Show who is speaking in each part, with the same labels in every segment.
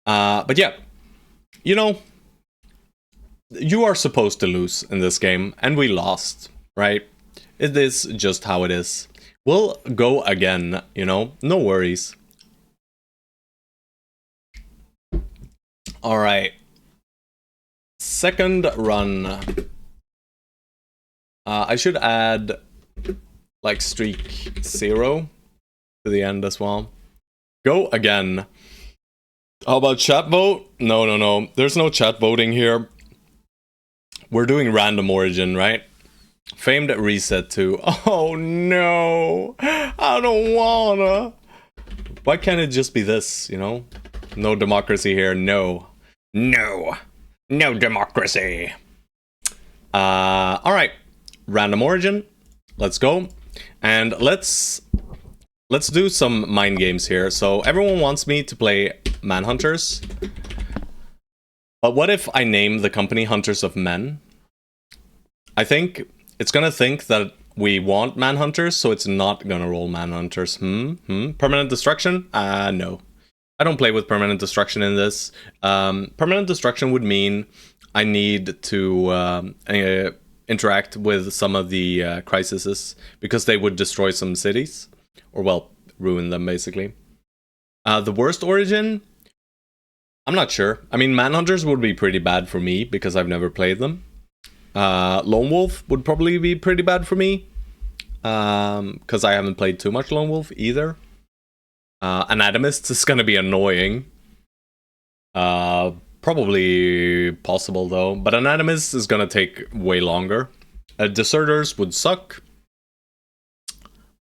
Speaker 1: But yeah, you know, you are supposed to lose in this game, and we lost, right? It is just how it is. We'll go again, you know, no worries. Alright. Second run. I should add, like, streak 0 to the end as well. Go again. How about chat vote? No. There's no chat voting here. We're doing random origin, right? Famed reset too. Oh no! I don't wanna! Why can't it just be this, you know? No democracy here, no. No democracy! Alright. Random origin. Let's go. And let's do some mind games here. So everyone wants me to play Manhunters. But what if I name the company Hunters of Men? I think it's gonna think that we want Manhunters, so it's not gonna roll Manhunters. Permanent Destruction? No. I don't play with Permanent Destruction in this. Permanent Destruction would mean I need to interact with some of the crises, because they would destroy some cities. Or, well, ruin them, basically. The worst origin? I'm not sure. I mean, Manhunters would be pretty bad for me, because I've never played them. Lone Wolf would probably be pretty bad for me, because I haven't played too much Lone Wolf either. Anatomist is gonna be annoying. Probably possible though, but Anatomist is gonna take way longer. Deserters would suck.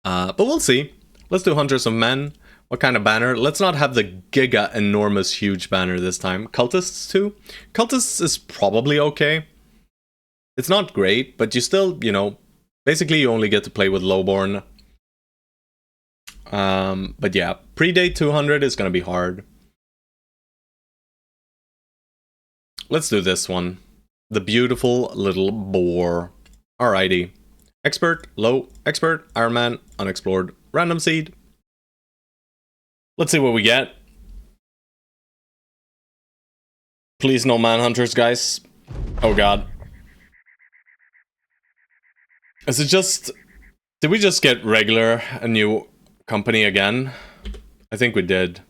Speaker 1: But we'll see. Let's do Hunters of Men. What kind of banner? Let's not have the giga enormous huge banner this time. Cultists too? Cultists is probably okay. It's not great, but you still, you know, basically you only get to play with Lowborn. But yeah, Predate 200 is gonna be hard. Let's do this one. The beautiful little boar. Alrighty. Expert, low, expert, Iron Man, unexplored, random seed. Let's see what we get. Please no Manhunters, guys. Oh god. Is it just... Did we just get regular, a new company again? I think we did.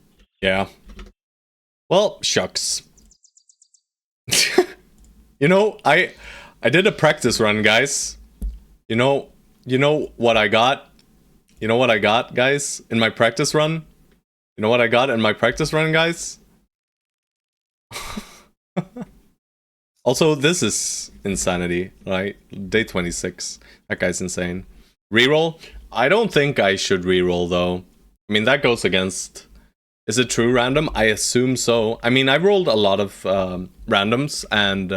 Speaker 1: Yeah. Well, shucks. You know, I did a practice run, guys. You know what I got? You know what I got, guys, in my practice run? You know what I got in my practice run, guys? Also, this is insanity, right? Day 26. That guy's insane. Reroll? I don't think I should reroll, though. I mean, that goes against... Is it true random? I assume so. I mean, I rolled a lot of randoms, and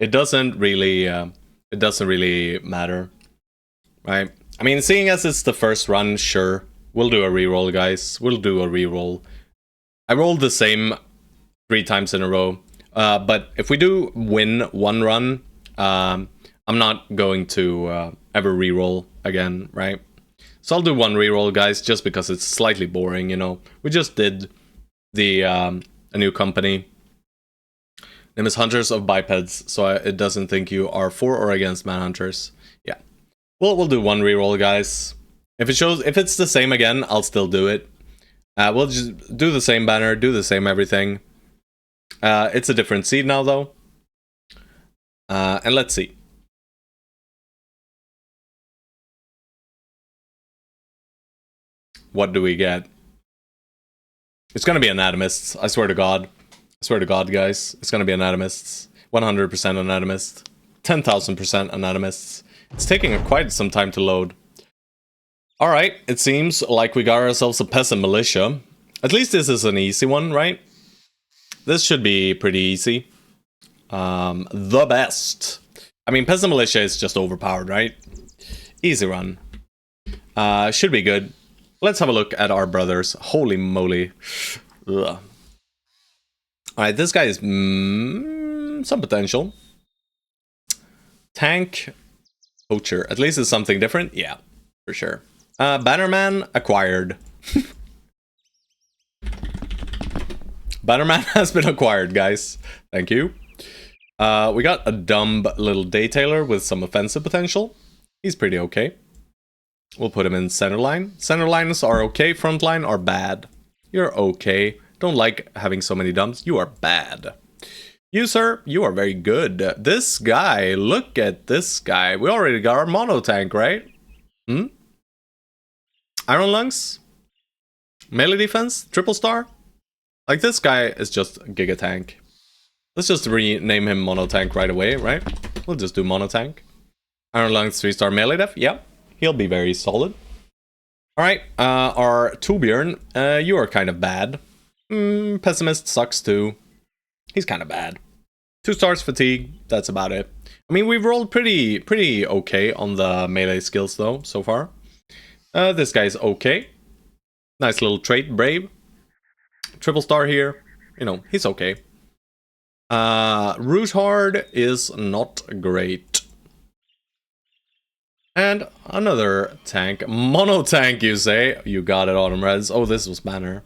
Speaker 1: it doesn't really matter, right? I mean, seeing as it's the first run, sure. We'll do a reroll, guys. We'll do a reroll. I rolled the same 3 times in a row. But if we do win one run, I'm not going to ever reroll again, right? So I'll do one reroll, guys, just because it's slightly boring, you know. We just did the a new company. Name is Hunters of Bipeds, so it doesn't think you are for or against Manhunters. Yeah. Well, we'll do one reroll, guys. If it's the same again, I'll still do it. We'll just do the same banner, do the same everything. It's a different seed now, though. And let's see. What do we get? It's gonna be Anatomists, I swear to God. I swear to God, guys. It's gonna be Anatomists. 100% Anatomist. 10,000% Anatomists. It's taking quite some time to load. Alright, it seems like we got ourselves a Peasant Militia. At least this is an easy one, right? This should be pretty easy. The best. I mean, Peasant Militia is just overpowered, right? Easy run. Should be good. Let's have a look at our brothers. Holy moly. Ugh. Alright, this guy is some potential. Tank. Poacher. At least it's something different. Yeah, for sure. Bannerman acquired. Bannerman has been acquired, guys. Thank you. We got a dumb little Daystailer with some offensive potential. He's pretty okay. We'll put him in center line. Center lines are okay, front line are bad. You're okay. Don't like having so many dumps. You are bad. You, sir, you are very good. This guy, look at this guy. We already got our mono tank, right? Iron Lungs? Melee defense? Triple star? Like, this guy is just Giga Tank. Let's just rename him Mono Tank right away, right? We'll just do Mono Tank. Iron Lungs 3-star melee def? Yeah, he'll be very solid. Alright, our Torbjorn, you are kind of bad. Pessimist sucks too. He's kind of bad. 2 stars fatigue, that's about it. I mean, we've rolled pretty okay on the melee skills though, so far. This guy's okay. Nice little trait, brave. Triple star here. You know, he's okay. Root Hard is not great. And another tank. Mono tank, you say? You got it, Autumn Reds. Oh, this was banner.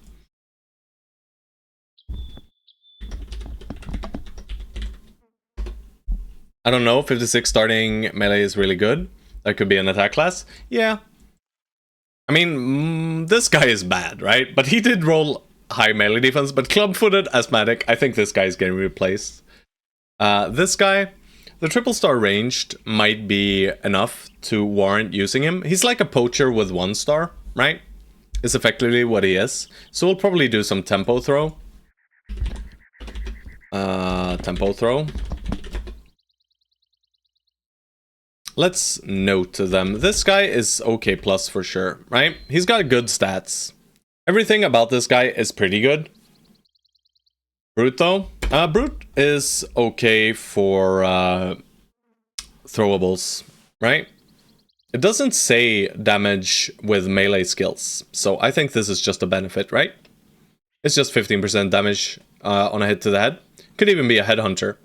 Speaker 1: I don't know, 56 starting melee is really good. That could be an attack class. Yeah. I mean, this guy is bad, right? But he did roll high melee defense, but club-footed, asthmatic, I think this guy is getting replaced. This guy, the triple star ranged might be enough to warrant using him. He's like a poacher with 1 star, right? Is effectively what he is. So we'll probably do some tempo throw. Tempo throw. Let's note to them. This guy is okay plus for sure, right? He's got good stats. Everything about this guy is pretty good. Brute though? Brute is okay for throwables, right? It doesn't say damage with melee skills, so I think this is just a benefit, right? It's just 15% damage on a hit to the head. Could even be a headhunter.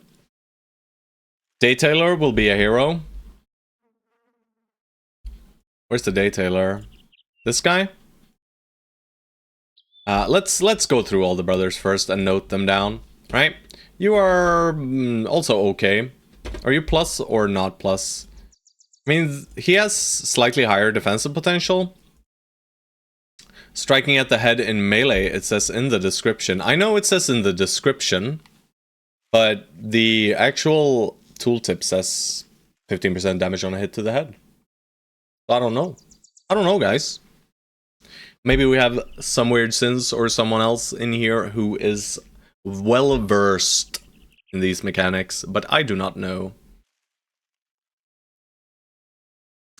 Speaker 1: Daystailer will be a hero. Where's the Daystailer? This guy? Let's go through all the brothers first and note them down, right? You are also okay. Are you plus or not plus? I mean, he has slightly higher defensive potential. Striking at the head in melee, it says in the description. I know it says in the description, but the actual tooltip says 15% damage on a hit to the head. I don't know. I don't know, guys. Maybe we have some weird sins or someone else in here who is well versed in these mechanics, but I do not know.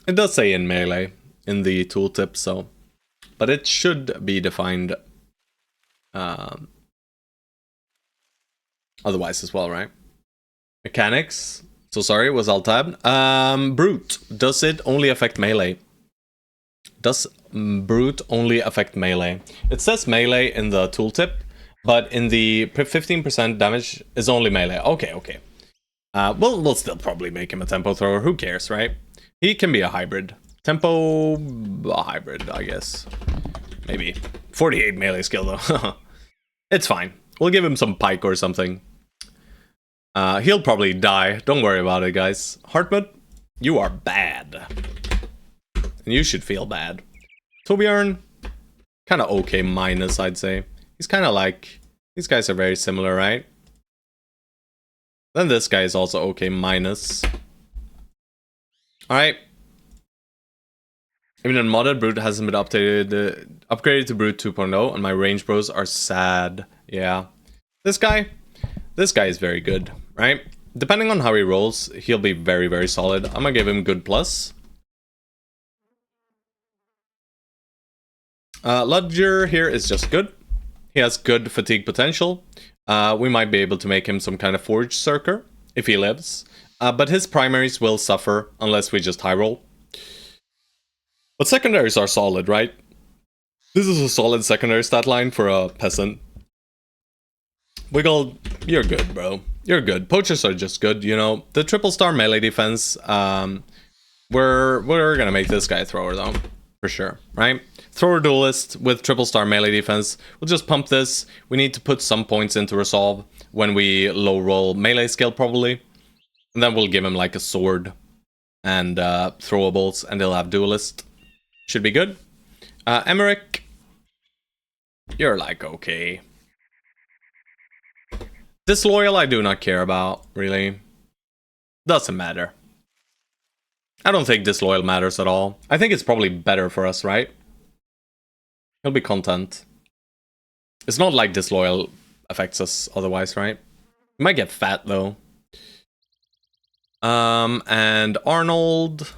Speaker 1: It does say in melee in the tooltip, so, but it should be defined otherwise as well, right? Mechanics. So sorry, was alt tabbed. Brute. Does it only affect melee? Does Brute only affect melee? It says melee in the tooltip, but in the 15% damage is only melee. Okay, okay. We'll still probably make him a tempo thrower. Who cares, right? He can be a hybrid. Tempo, a hybrid, I guess. Maybe. 48 melee skill, though. It's fine. We'll give him some pike or something. He'll probably die. Don't worry about it, guys. Hartmut, you are bad. And you should feel bad. Torbjorn, kind of okay minus, I'd say. He's kind of like... These guys are very similar, right? Then this guy is also okay minus. Alright. Even unmodded, Brute hasn't been upgraded to Brute 2.0, and my range bros are sad. Yeah. This guy is very good, right? Depending on how he rolls, he'll be very, very solid. I'm gonna give him good plus. Ludger here is just good. He has good fatigue potential. We might be able to make him some kind of forge circer if he lives. But his primaries will suffer unless we just high roll. But secondaries are solid, right? This is a solid secondary stat line for a peasant. Wiggle, you're good, bro. You're good. Poachers are just good, you know. The triple star melee defense, we're gonna make this guy a thrower though, for sure, right? Thrower Duelist with triple star melee defense. We'll just pump this. We need to put some points into Resolve when we low roll melee skill probably. And then we'll give him like a sword and throwables, and he'll have Duelist. Should be good. Emmerich, you're like okay. Disloyal I do not care about, really. Doesn't matter. I don't think Disloyal matters at all. I think it's probably better for us, right? He'll be content. It's not like Disloyal affects us otherwise, right? We might get fat, though. And Arnold...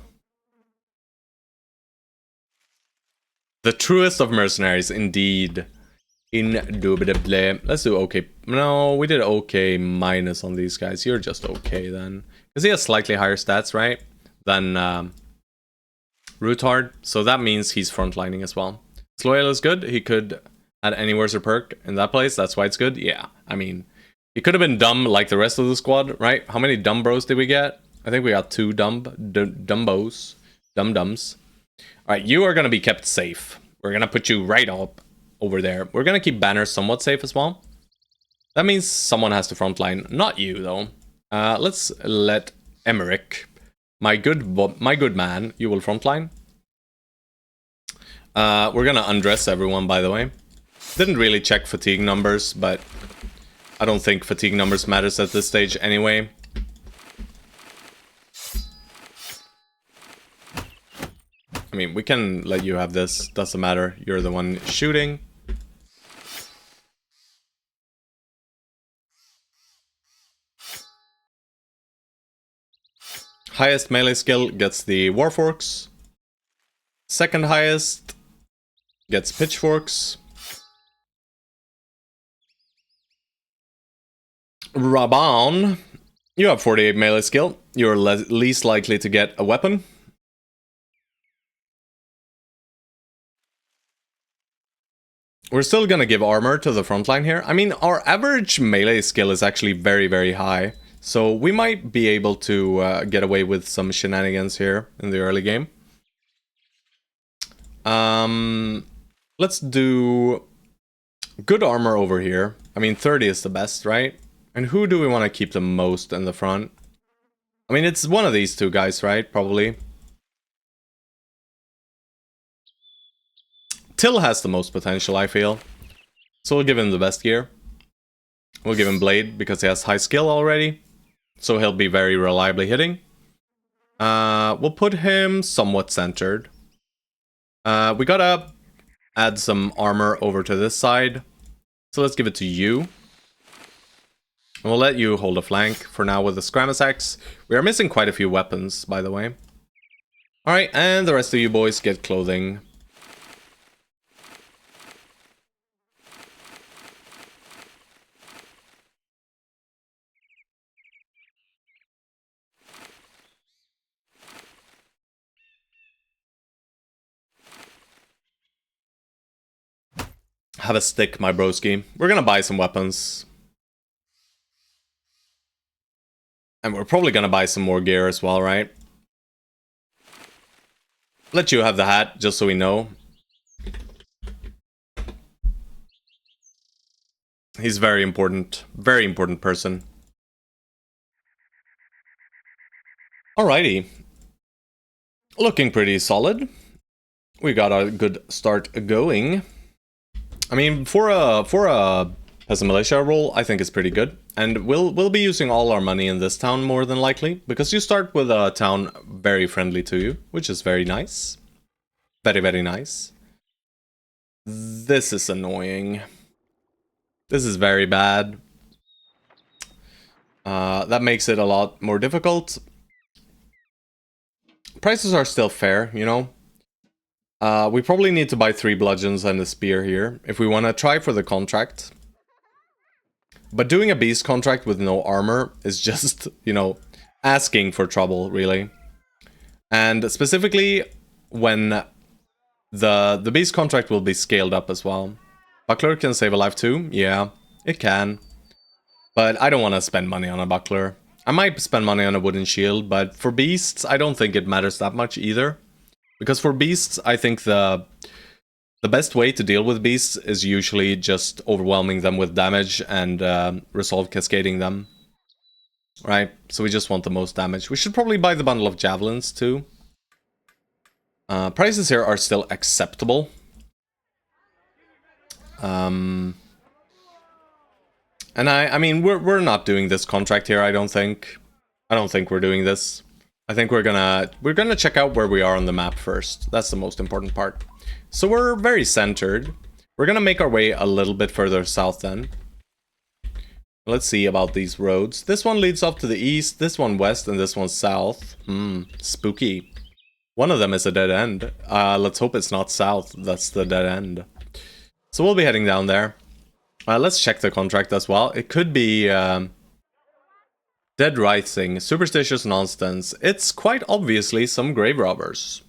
Speaker 1: The truest of mercenaries, indeed. Indubitably. Let's do okay. No, we did okay minus on these guys. You're just okay, then. Because he has slightly higher stats, right? Than Rootard. So that means he's frontlining as well. Disloyal is good. He could add any worse or perk in that place. That's why it's good. Yeah, I mean, he could have been dumb like the rest of the squad, right? How many dumb bros did we get? I think we got 2 dumbos. Dum-dums. Alright, you are going to be kept safe. We're going to put you right up over there. We're going to keep banners somewhat safe as well. That means someone has to frontline. Not you, though. Let's let Emmerich, my good man, you will frontline. We're gonna undress everyone, by the way. Didn't really check fatigue numbers, but I don't think fatigue numbers matters at this stage anyway. I mean, we can let you have this. Doesn't matter. You're the one shooting. Highest melee skill gets the Warforks. Second highest gets Pitchforks. Raban, you have 48 melee skill. You're least likely to get a weapon. We're still gonna give armor to the frontline here. I mean, our average melee skill is actually very, very high. So we might be able to get away with some shenanigans here in the early game. Let's do good armor over here. I mean, 30 is the best, right? And who do we want to keep the most in the front? I mean, it's one of these two guys, right? Probably. Till has the most potential, I feel. So we'll give him the best gear. We'll give him Blade because he has high skill already. So he'll be very reliably hitting. We'll put him somewhat centered. We gotta add some armor over to this side. So let's give it to you. And we'll let you hold a flank for now with the Scramus Axe. We are missing quite a few weapons, by the way. Alright, and the rest of you boys get clothing. Have a stick, my broski. We're gonna buy some weapons. And we're probably gonna buy some more gear as well, right? Let you have the hat, just so we know. He's very important person. Alrighty. Looking pretty solid. We got a good start going. I mean, for a Peasant Militia role, I think it's pretty good. And we'll be using all our money in this town more than likely, because you start with a town very friendly to you, which is very nice. Very, very nice. This is annoying. This is very bad. That makes it a lot more difficult. Prices are still fair, you know? We probably need to buy 3 bludgeons and a spear here if we want to try for the contract. But doing a beast contract with no armor is just, you know, asking for trouble, really. And specifically when the beast contract will be scaled up as well. Buckler can save a life too? Yeah, it can. But I don't want to spend money on a buckler. I might spend money on a wooden shield, but for beasts, I don't think it matters that much either. Because for beasts, I think the The best way to deal with beasts is usually just overwhelming them with damage and resolve cascading them. Right, so we just want the most damage. We should probably buy the bundle of javelins too. Prices here are still acceptable. And I mean, we're not doing this contract here, I don't think. I don't think we're doing this. I think we're gonna check out where we are on the map first. That's the most important part. So we're very centered. We're gonna make our way a little bit further south then. Let's see about these roads. This one leads off to the east, this one west, and this one south. Spooky. One of them is a dead end. Let's hope it's not south. That's the dead end. So we'll be heading down there. Let's check the contract as well. It could be Dead Rising, Superstitious Nonsense. It's quite obviously some grave robbers.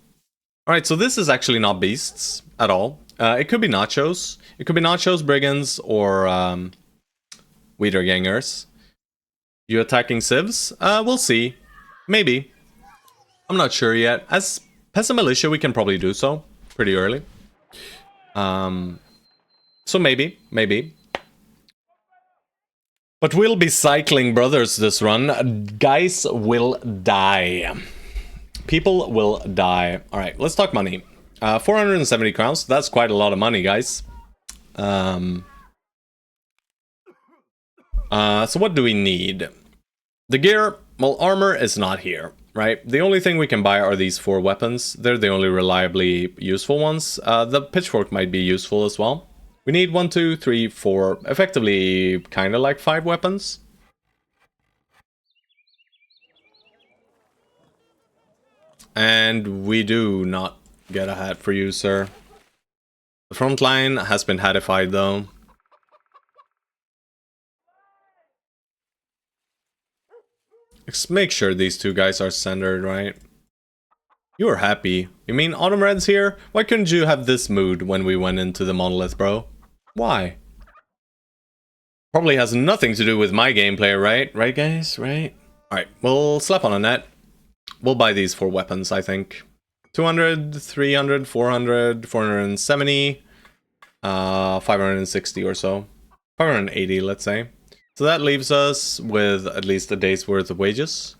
Speaker 1: Alright, so this is actually not beasts at all. It could be nachos. It could be nachos, brigands, or Wiedergängers. You attacking civs? We'll see. Maybe. I'm not sure yet. As Peasant Militia, we can probably do so pretty early. So maybe. But we'll be cycling brothers this run. Guys will die. People will die. Alright, let's talk money. 470 crowns. That's quite a lot of money, guys. So what do we need? The gear, well, armor is not here, right? The only thing we can buy are these 4 weapons. They're the only reliably useful ones. The pitchfork might be useful as well. We need 1, 2, 3, 4, effectively kind of like 5 weapons. And we do not get a hat for you, sir. The front line has been hatified though. Let's make sure these 2 guys are centered, right? You are happy. You mean Autumn Red's here? Why couldn't you have this mood when we went into the monolith, bro? Why? Probably has nothing to do with my gameplay, right? Right, guys? Right? Alright, we'll slap on a net. We'll buy these 4 weapons, I think. 200, 300, 400, 470, 560 or so. 580, let's say. So that leaves us with at least a day's worth of wages.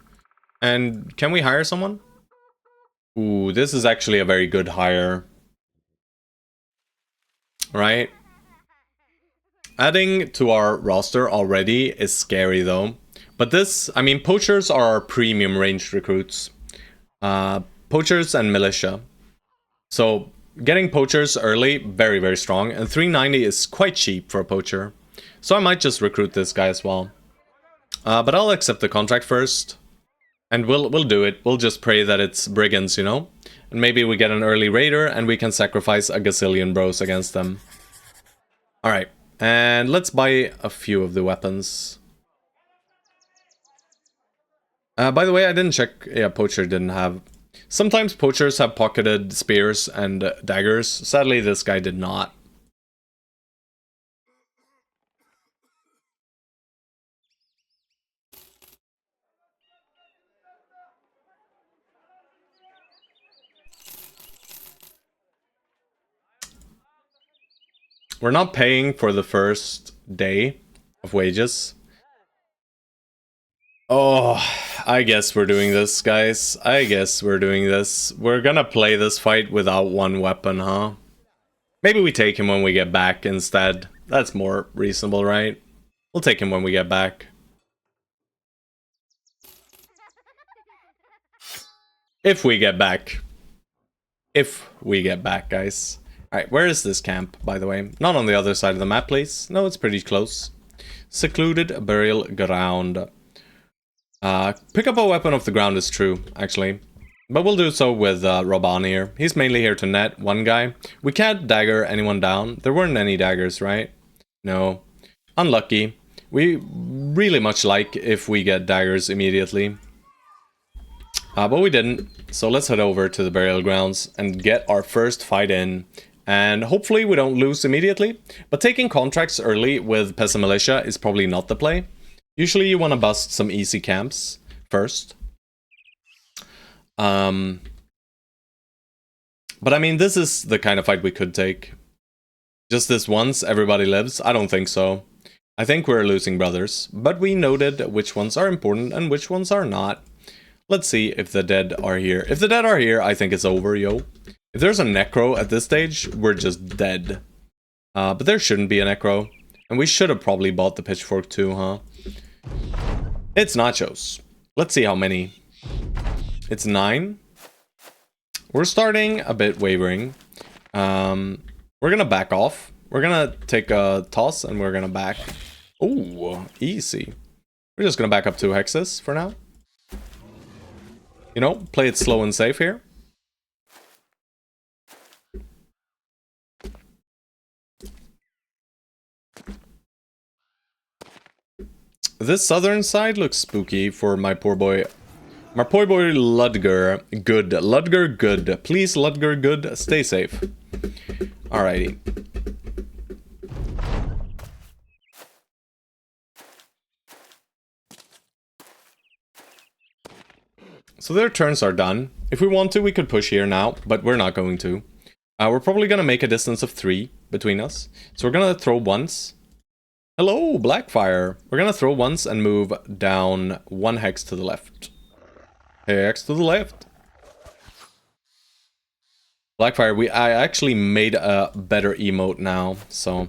Speaker 1: And can we hire someone? Ooh, this is actually a very good hire. Right? Adding to our roster already is scary though. But this, I mean, poachers are our premium ranged recruits. Poachers and militia. So getting poachers early, very, very strong. And 390 is quite cheap for a poacher. So I might just recruit this guy as well. But I'll accept the contract first. And we'll do it. We'll just pray that it's brigands, you know? And maybe we get an early raider and we can sacrifice a gazillion bros against them. Alright. And let's buy a few of the weapons. By the way, I didn't check. Yeah, poacher didn't have. Sometimes poachers have pocketed spears and daggers. Sadly, this guy did not. We're not paying for the first day of wages. Oh, I guess we're doing this, guys. I guess we're doing this. We're gonna play this fight without 1 weapon, huh? Maybe we take him when we get back instead. That's more reasonable, right? We'll take him when we get back. If we get back. If we get back, guys. Alright, where is this camp, by the way? Not on the other side of the map, please. No, it's pretty close. Secluded burial ground. Pick up a weapon off the ground is true, actually. But we'll do so with Roban here. He's mainly here to net 1 guy. We can't dagger anyone down. There weren't any daggers, right? No. Unlucky. We really much like if we get daggers immediately. But we didn't. So let's head over to the burial grounds and get our first fight in. And hopefully we don't lose immediately. But taking contracts early with Peasant Militia is probably not the play. Usually you want to bust some easy camps first. But I mean, this is the kind of fight we could take. Just this once, everybody lives? I don't think so. I think we're losing brothers, but we noted which ones are important and which ones are not. Let's see if the dead are here. If the dead are here, I think it's over, yo. If there's a necro at this stage, we're just dead. But there shouldn't be a necro. And we should have probably bought the pitchfork too, huh? It's nachos. Let's see how many. It's 9. We're starting a bit wavering. We're gonna back off. We're gonna take a toss and we're gonna back. Oh, easy. We're just gonna back up 2 hexes for now. You know, play it slow and safe here. This southern side looks spooky for my poor boy. My poor boy Ludger. Good. Ludger, good. Please, Ludger, good. Stay safe. Alrighty. So their turns are done. If we want to, we could push here now, but we're not going to. We're probably going to make a distance of 3 between us. So we're going to throw once. Hello, Blackfire. We're going to throw once and move down 1 hex to the left. Hex to the left. Blackfire, I actually made a better emote now, so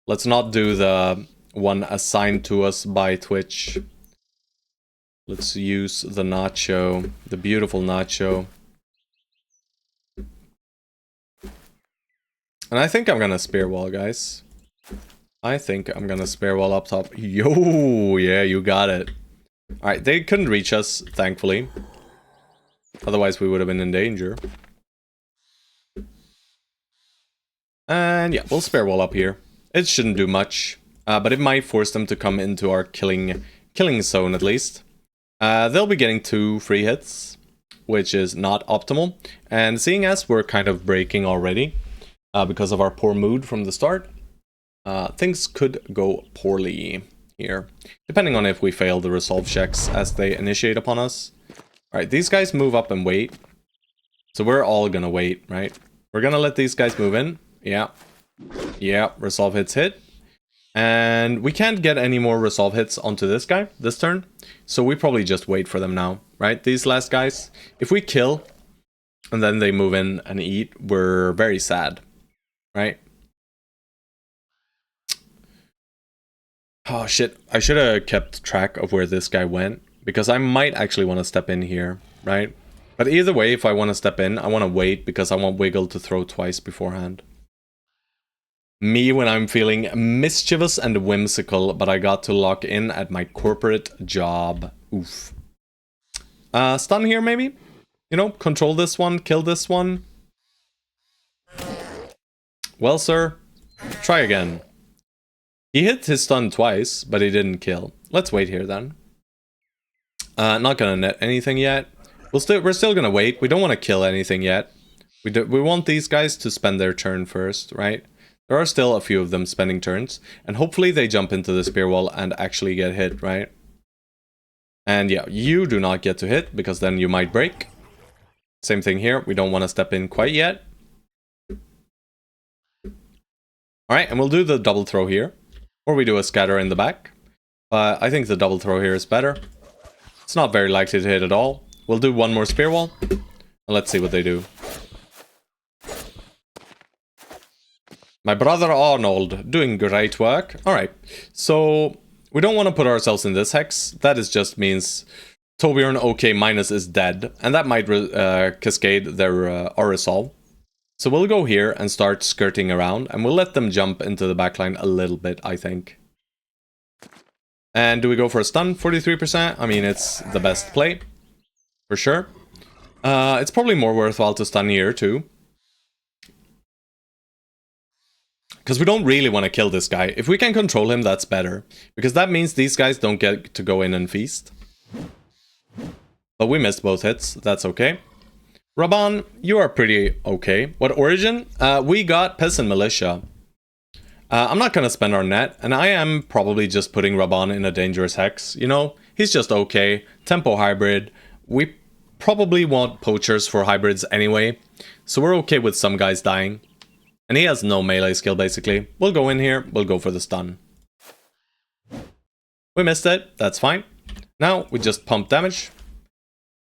Speaker 1: let's not do the one assigned to us by Twitch. Let's use the nacho, the beautiful nacho. And I think I'm gonna spear wall, guys. I think I'm gonna spear wall up top. Yo, yeah, you got it. Alright, they couldn't reach us, thankfully. Otherwise, we would have been in danger. And yeah, we'll spare wall up here. It shouldn't do much, but it might force them to come into our killing zone at least. They'll be getting 2 free hits, which is not optimal. And seeing as we're kind of breaking already, because of our poor mood from the start, things could go poorly here, depending on if we fail the resolve checks as they initiate upon us. Alright, these guys move up and wait. So we're all gonna wait, right? We're gonna let these guys move in. Yeah. Yeah, resolve hits hit. And we can't get any more resolve hits onto this guy this turn. So we probably just wait for them now, right? These last guys. If we kill and then they move in and eat, we're very sad, right? Oh shit, I should have kept track of where this guy went, because I might actually want to step in here, right? But either way, if I want to step in, I want to wait because I want Wiggle to throw twice beforehand. Me when I'm feeling mischievous and whimsical, but I got to lock in at my corporate job. Oof. Stun here maybe? You know, control this one, kill this one. Well, sir, try again. He hit his stun twice, but he didn't kill. Let's wait here then. Not gonna net anything yet. We're still gonna wait. We don't want to kill anything yet. We want these guys to spend their turn first, right? There are still a few of them spending turns, and hopefully they jump into the spear wall and actually get hit, right? And yeah, you do not get to hit, because then you might break. Same thing here, we don't want to step in quite yet. Alright, and we'll do the double throw here. Or we do a scatter in the back. But I think the double throw here is better. It's not very likely to hit at all. We'll do one more spear wall, and let's see what they do. My brother Arnold, doing great work. Alright, so we don't want to put ourselves in this hex. That is just means Torbjorn OK minus is dead, and that might cascade their our resolve. So we'll go here and start skirting around, and we'll let them jump into the backline a little bit, I think. And do we go for a stun? 43%? I mean, it's the best play, for sure. It's probably more worthwhile to stun here, too. Because we don't really want to kill this guy. If we can control him, that's better. Because that means these guys don't get to go in and feast. But we missed both hits. That's okay. Raban, you are pretty okay. What origin? We got Peasant Militia. I'm not going to spend our net. And I am probably just putting Raban in a dangerous hex. You know, he's just okay. Tempo hybrid. We probably want poachers for hybrids anyway. So we're okay with some guys dying. And he has no melee skill, basically. We'll go in here, we'll go for the stun. We missed it, that's fine. Now, we just pump damage.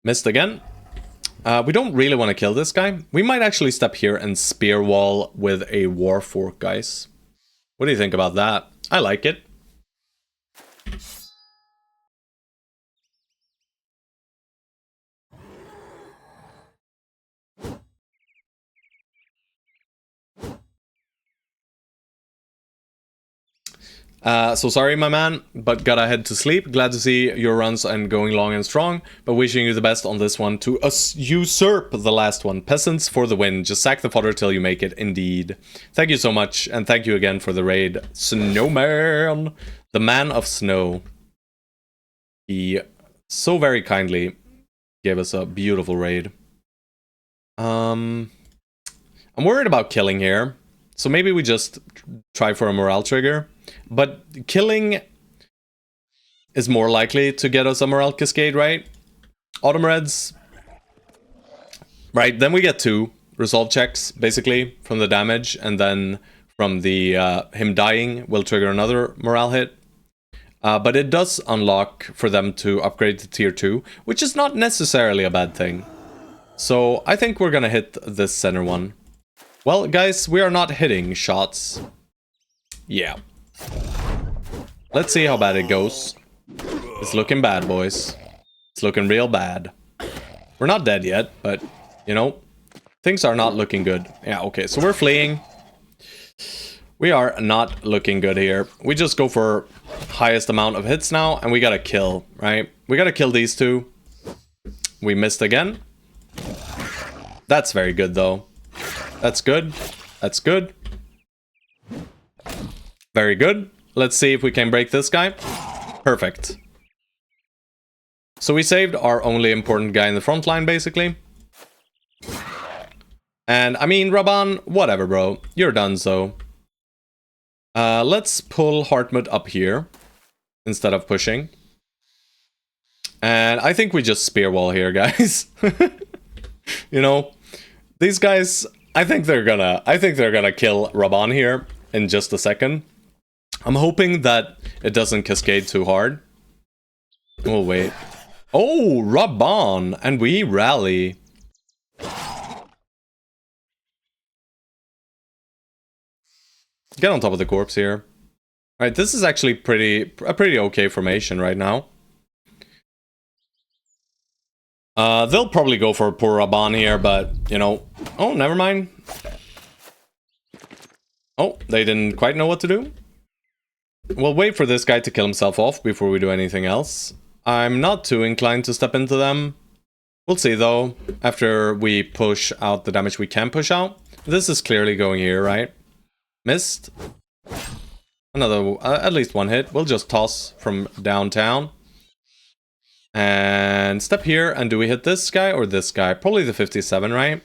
Speaker 1: Missed again. We don't really want to kill this guy. We might actually step here and spear wall with a war fork, guys. What do you think about that? I like it. So sorry, my man, but gotta head to sleep. Glad to see your runs and going long and strong, but wishing you the best on this one to usurp the last one. Peasants for the win. Just sack the fodder till you make it, indeed. Thank you so much, and thank you again for the raid. Snowman, the man of snow. He so very kindly gave us a beautiful raid. I'm worried about killing here, so maybe we just try for a morale trigger. But killing is more likely to get us a morale cascade, right? Autumn Reds. Right, then we get 2 resolve checks, basically, from the damage. And then from the him dying will trigger another morale hit. But it does unlock for them to upgrade to tier 2, which is not necessarily a bad thing. So I think we're gonna hit this center one. Well, guys, we are not hitting shots. Yeah. Let's see how bad it goes. It's looking bad, boys. It's looking real bad. We're not dead yet, but, you know, things are not looking good. Yeah, okay, so we're fleeing. We are not looking good here. We just go for highest amount of hits now, and we gotta kill, right? We gotta kill these 2. We missed again. That's very good, though. That's good. That's good. Very good. Let's see if we can break this guy. Perfect. So we saved our only important guy in the front line, basically. And, I mean, Raban, whatever, bro. You're done, so. Let's pull Hartmut up here instead of pushing. And I think we just spear wall here, guys. You know, these guys, I think they're gonna kill Raban here in just a second. I'm hoping that it doesn't cascade too hard. Oh, wait. Oh, Raban! And we rally. Get on top of the corpse here. Alright, this is actually a pretty okay formation right now. They'll probably go for poor Raban here, but, you know... Oh, never mind. Oh, they didn't quite know what to do. We'll wait for this guy to kill himself off before we do anything else. I'm not too inclined to step into them. We'll see, though, after we push out the damage we can push out. This is clearly going here, right? Missed. Another, at least one hit. We'll just toss from downtown. And step here, and do we hit this guy or this guy? Probably the 57, right?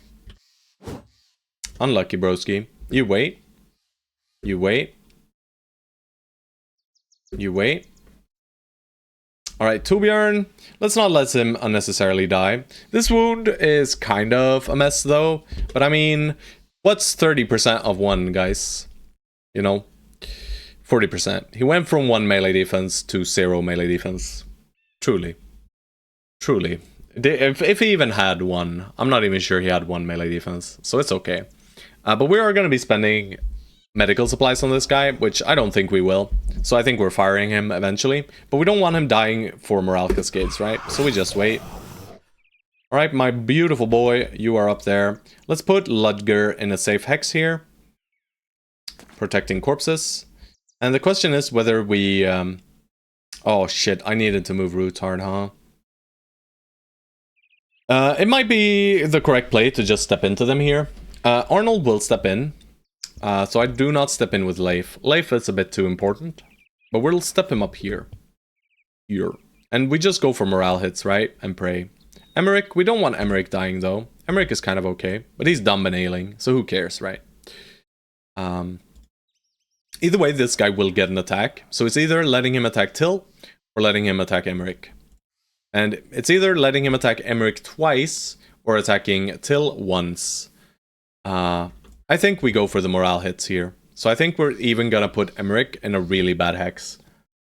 Speaker 1: Unlucky, broski. You wait. You wait. You wait. Alright, Torbjorn. Let's not let him unnecessarily die. This wound is kind of a mess, though. But I mean, what's 30% of 1, guys? You know? 40%. He went from 1 melee defense to 0 melee defense. Truly. Truly. If he even had 1. I'm not even sure he had 1 melee defense. So it's okay. But we are going to be spending medical supplies on this guy, which I don't think we will. So I think we're firing him eventually. But we don't want him dying for morale cascades, right? So we just wait. Alright, my beautiful boy, you are up there. Let's put Ludger in a safe hex here. Protecting corpses. And the question is whether we... Oh shit, I needed to move roots hard, huh? It might be the correct play to just step into them here. Arnold will step in. So I do not step in with Leif. Leif is a bit too important. But we'll step him up here. Here. And we just go for morale hits, right? And pray. Emmerich, we don't want Emmerich dying though. Emmerich is kind of okay. But he's dumb and ailing. So who cares, right? Either way, this guy will get an attack. So it's either letting him attack Till or letting him attack Emmerich. And it's either letting him attack Emmerich twice or attacking Till once. I think we go for the morale hits here. So I think we're even gonna put Emmerich in a really bad hex.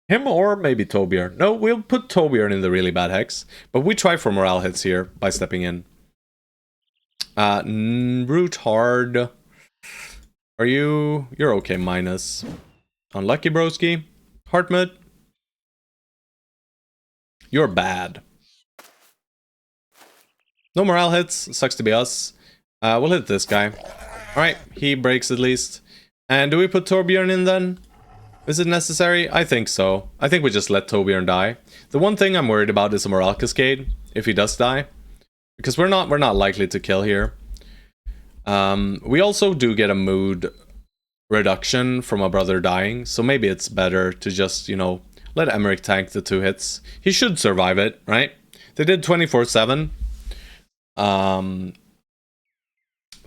Speaker 1: Him or maybe Torbjörn. No, we'll put Torbjörn in the really bad hex. But we try for morale hits here by stepping in. Root hard. Are you... You're okay, minus. Unlucky broski. Hartmut. You're bad. No morale hits. Sucks to be us. We'll hit this guy. Alright, he breaks at least. And do we put Torbjörn in then? Is it necessary? I think so. I think we just let Torbjörn die. The one thing I'm worried about is a morale cascade, if he does die. Because we're not likely to kill here. We also do get a mood reduction from a brother dying, so maybe it's better to just, you know, let Emmerich tank the 2 hits. He should survive it, right? They did 24/7.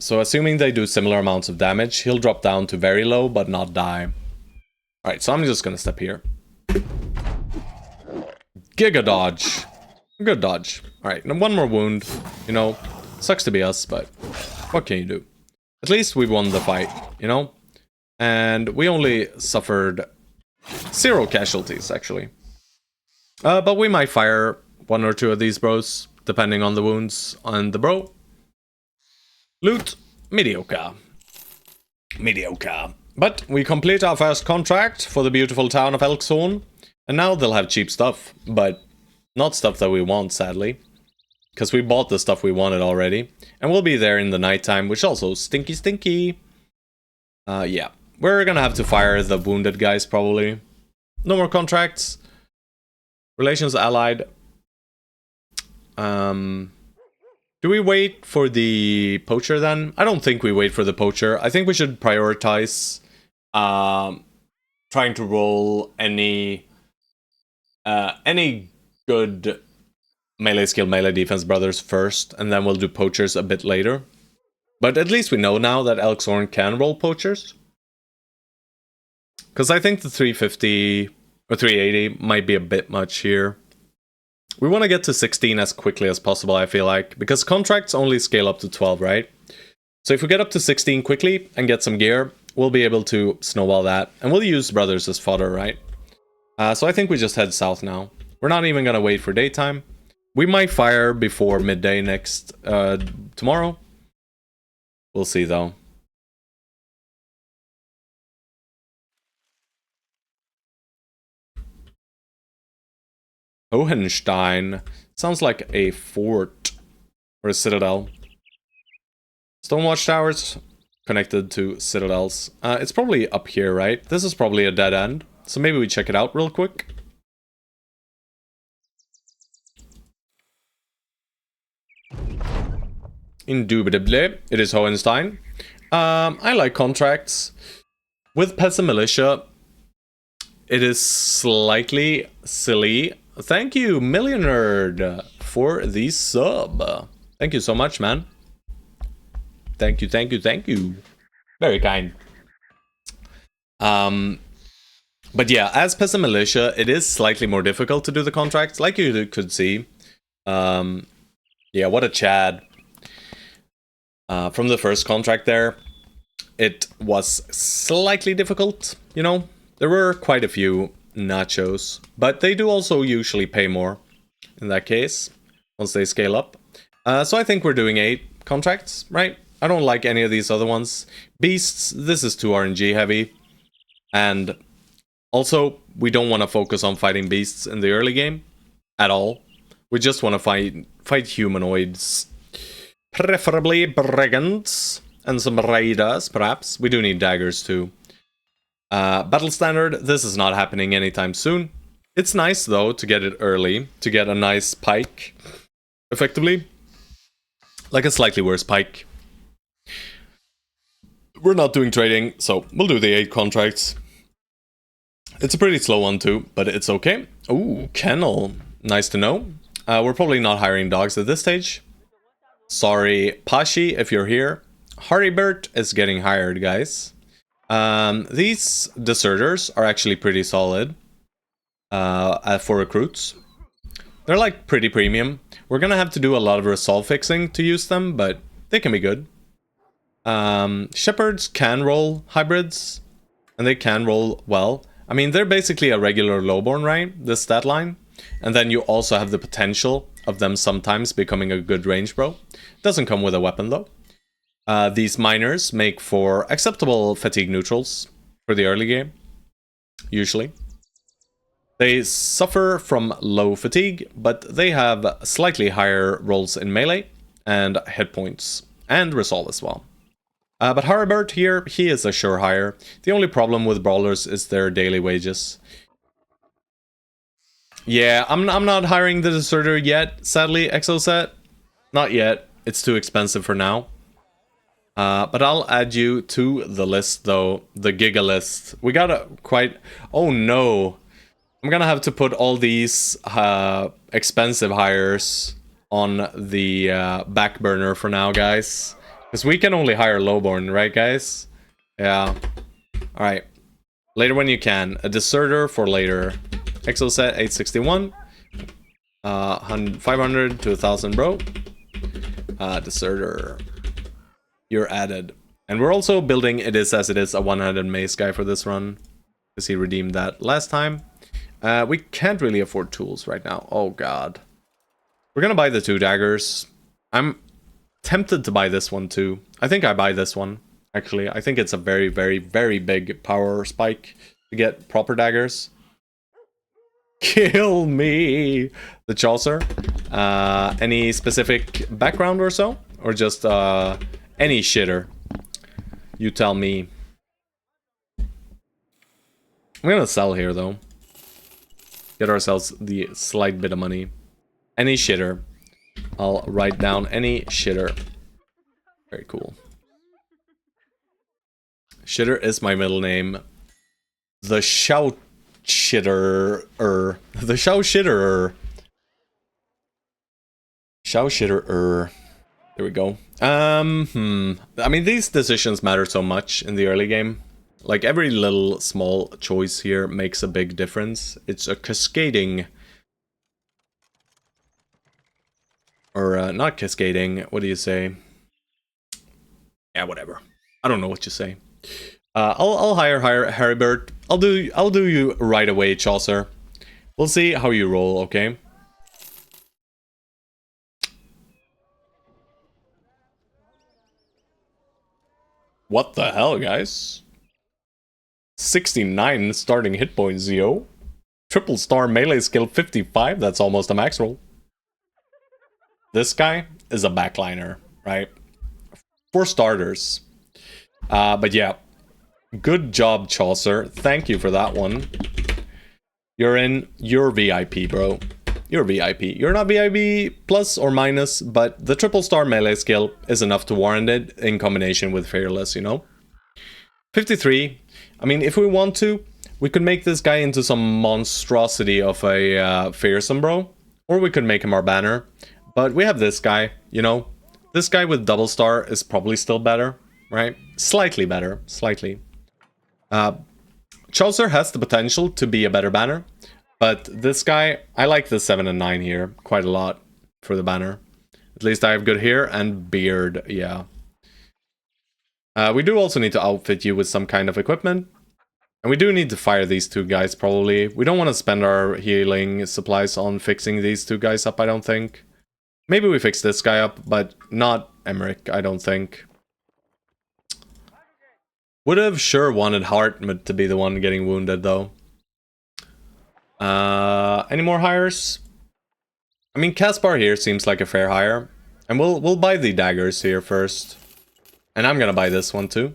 Speaker 1: So assuming they do similar amounts of damage, he'll drop down to very low but not die. Alright, so I'm just gonna step here. Giga dodge. Good dodge. Alright, and 1 more wound. You know, sucks to be us, but what can you do? At least we won the fight, you know? And we only suffered 0 casualties, actually. But we might fire 1 or 2 of these bros, depending on the wounds on the bro. Loot, mediocre. Mediocre. But we complete our first contract for the beautiful town of Elkshorn. And now they'll have cheap stuff, but not stuff that we want, sadly. Because we bought the stuff we wanted already. And we'll be there in the nighttime, which also stinky. Yeah. We're gonna have to fire the wounded guys, probably. No more contracts. Relations allied. Do we wait for the poacher then? I don't think we wait for the poacher. I think we should prioritize trying to roll any good melee skill, melee defense brothers first, and then we'll do poachers a bit later. But at least we know now that Elkshorn can roll poachers. Because I think the 350 or 380 might be a bit much here. We want to get to 16 as quickly as possible, I feel like. Because contracts only scale up to 12, right? So if we get up to 16 quickly and get some gear, we'll be able to snowball that. And we'll use brothers as fodder, right? So I think we just head south now. We're not even going to wait for daytime. We might fire before midday next tomorrow. We'll see, though. Hohenstein. Sounds like a fort. Or a citadel. Stone watchtowers connected to citadels. It's probably up here, right? This is probably a dead end. So maybe we check it out real quick. Indubitably, it is Hohenstein. I like contracts. With Peasant Militia, it is slightly silly. Thank you, Millionerd, for the sub. Thank you so much, man. Thank you. Very kind. But yeah, as Peasant Militia, it is slightly more difficult to do the contracts, like you could see. Yeah, what a Chad. From the first contract there, it was slightly difficult, you know? There were quite a few nachos, but they do also usually pay more in that case, once they scale up. So I think we're doing 8 contracts, right? I don't like any of these other ones. Beasts, this is too RNG heavy. And also, we don't want to focus on fighting beasts in the early game at all. We just want to fight humanoids. Preferably brigands and some raiders, perhaps. We do need daggers too. Battle standard, this is not happening anytime soon. It's nice though to get it early, to get a nice pike, effectively. Like a slightly worse pike. We're not doing trading, so we'll do the 8 contracts. It's a pretty slow one too, but it's okay. Ooh, kennel. Nice to know. We're probably not hiring dogs at this stage. Sorry, Pashi, if you're here. Haribert is getting hired, guys. These deserters are actually pretty solid for recruits. They're like pretty premium. We're gonna have to do a lot of resolve fixing to use them, but they can be good. Shepherds can roll hybrids, and they can roll well. I mean, they're basically a regular lowborn, right? This stat line. And then you also have the potential of them sometimes becoming a good range bro. Doesn't come with a weapon though. These miners make for acceptable fatigue neutrals for the early game, usually. They suffer from low fatigue, but they have slightly higher rolls in melee and hit points, and resolve as well. But Haribert here, he is a sure hire. The only problem with brawlers is their daily wages. Yeah, I'm not hiring the deserter yet, sadly, Exoset. Not yet. It's too expensive for now. But I'll add you to the list, though. The Giga list. We gotta quite... Oh, no. I'm gonna have to put all these expensive hires on the back burner for now, guys. Because we can only hire lowborn, right, guys? Yeah. Alright. Later when you can. A deserter for later. Exoset 861. 500 to 1000, bro. Deserter. You're added. And we're also building It Is As It Is, a one-handed mace guy for this run. Because he redeemed that last time. We can't really afford tools right now. Oh, God. We're gonna buy the 2 daggers. I'm tempted to buy this one, too. I think I buy this one, actually. I think it's a very, very, very big power spike to get proper daggers. Kill me! The Chaucer. Any specific background or so? Or just any shitter? You tell me. I'm gonna sell here, though. Get ourselves the slight bit of money. Any shitter. I'll write down any shitter. Very cool. Shitter is my middle name. The Shout Shitter-er. The Shout Shitter-er. Shout Shitter-er. There we go. I mean, these decisions matter so much in the early game. Like, every little small choice here makes a big difference. It's a cascading... Or, not cascading, what do you say? Yeah, whatever. I don't know what you say. I'll hire Haribert. I'll do you right away, Chaucer. We'll see how you roll, okay? What the hell, guys? 69 starting hit points, yo. Triple star melee skill 55, that's almost a max roll. This guy is a backliner, right? For starters. But yeah. Good job, Chaucer. Thank you for that one. You're in. You're VIP, bro. You're VIP. You're not VIP plus or minus, but the triple star melee skill is enough to warrant it in combination with Fearless, you know? 53. I mean, if we want to, we could make this guy into some monstrosity of a fearsome, bro. Or we could make him our banner. But we have this guy, you know? This guy with double star is probably still better, right? Slightly better. Slightly. Chaucer has the potential to be a better banner. But this guy, I like the 7 and 9 here quite a lot for the banner. At least I have good hair and beard, yeah. We do also need to outfit you with some kind of equipment. And we do need to fire these 2 guys, probably. We don't want to spend our healing supplies on fixing these 2 guys up, I don't think. Maybe we fix this guy up, but not Emmerich, I don't think. Would have sure wanted Hart to be the one getting wounded, though. Any more hires? I mean, Caspar here seems like a fair hire. And we'll buy the daggers here first. And I'm gonna buy this one, too.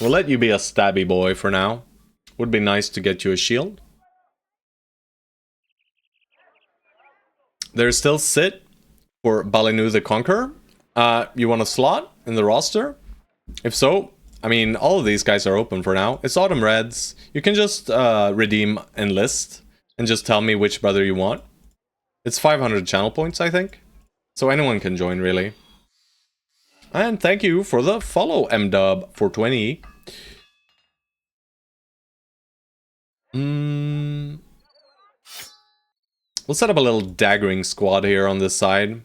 Speaker 1: We'll let you be a stabby boy for now. Would be nice to get you a shield. There's still Sit for Balinu the Conqueror. You want a slot in the roster? If so, I mean, all of these guys are open for now. It's Autumn Reds. You can just redeem Enlist and just tell me which brother you want. It's 500 channel points, I think. So anyone can join, really. And thank you for the follow, MDub, for 20. We'll set up a little daggering squad here on this side.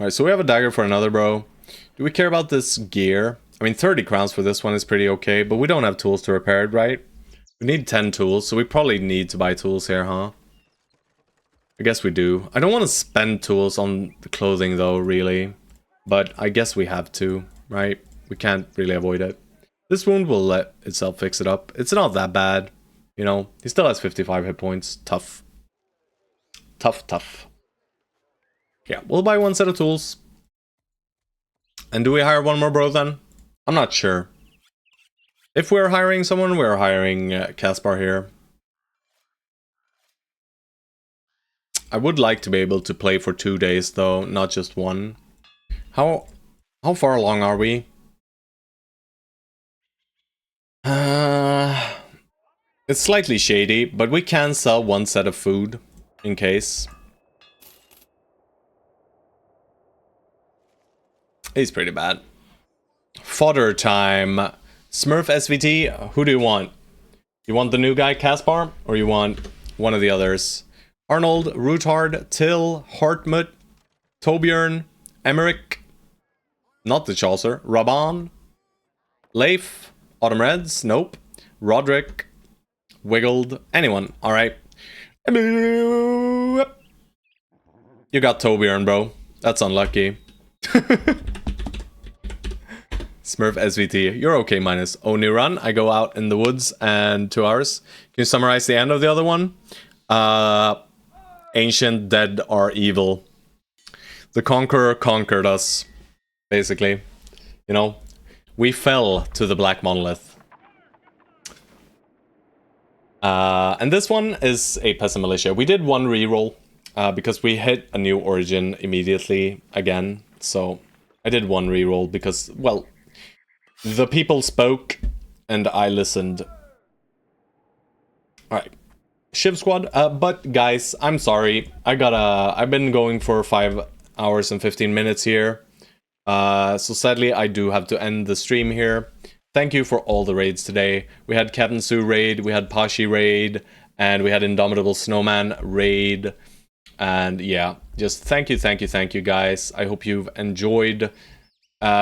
Speaker 1: Alright, so we have a dagger for another bro. Do we care about this gear? I mean, 30 crowns for this one is pretty okay, but we don't have tools to repair it, right? We need 10 tools, so we probably need to buy tools here, huh? I guess we do. I don't want to spend tools on the clothing though, really. But I guess we have to, right? We can't really avoid it. This wound will let itself fix it up. It's not that bad, you know? He still has 55 hit points. Tough. Tough. Yeah, we'll buy one set of tools. And do we hire one more bro then? I'm not sure. If we're hiring someone, we're hiring Caspar here. I would like to be able to play for 2 days though, not just one. How far along are we? It's slightly shady, but we can sell one set of food in case. He's pretty bad. Fodder time. Smurf SVT, who do you want? You want the new guy, Caspar? Or you want one of the others? Arnold, Rootard, Till, Hartmut, Torbjörn, Emmerich, not the Chaucer, Raban, Leif, Autumn Reds, nope, Roderick, Wiggled, anyone, alright. You got Torbjörn, bro. That's unlucky. Smurf SVT, you're okay, minus. Only run, I go out in the woods and 2 hours. Can you summarize the end of the other one? Ancient dead are evil. The Conqueror conquered us, basically. You know, we fell to the Black Monolith. And this one is a Peasant Militia. We did one reroll because we hit a new origin immediately again. So I did one reroll because, well, the people spoke and I listened. Alright. Shiv Squad, but guys, I'm sorry. I've been going for 5 hours and 15 minutes here. So sadly, I do have to end the stream here. Thank you for all the raids today. We had Captain Sue raid, we had Pashi raid, and we had Indomitable Snowman raid. And yeah, just thank you guys. I hope you've enjoyed.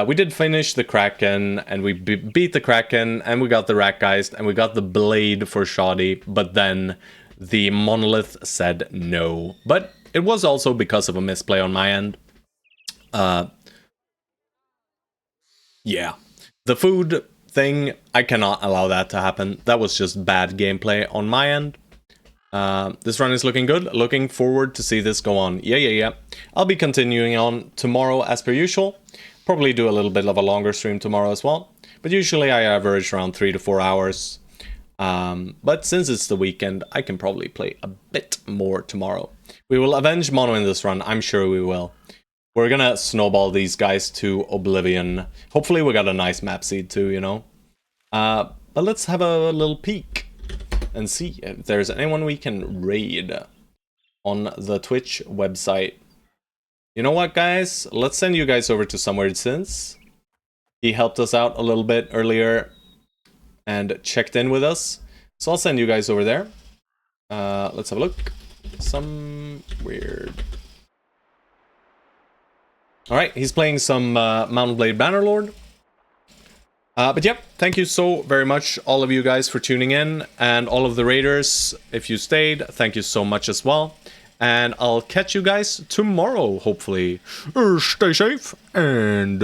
Speaker 1: We did finish the Kraken, and we beat the Kraken, and we got the Ratgeist, and we got the Blade for Shoddy, but then the Monolith said no. But it was also because of a misplay on my end. Yeah. The food thing, I cannot allow that to happen. That was just bad gameplay on my end. This run is looking good. Looking forward to see this go on. Yeah. I'll be continuing on tomorrow as per usual. Probably do a little bit of a longer stream tomorrow as well. But usually I average around 3 to 4 hours. But since it's the weekend, I can probably play a bit more tomorrow. We will avenge Mono in this run. I'm sure we will. We're gonna snowball these guys to oblivion. Hopefully we got a nice map seed too, you know. But let's have a little peek and see if there's anyone we can raid on the Twitch website. You know what, guys? Let's send you guys over to Somewhere Since. He helped us out a little bit earlier and checked in with us. So I'll send you guys over there. Let's have a look. Some weird. Alright, he's playing some Mountain Blade Bannerlord. But yeah, thank you so very much, all of you guys, for tuning in. And all of the raiders, if you stayed, thank you so much as well. And I'll catch you guys tomorrow, hopefully. Stay safe and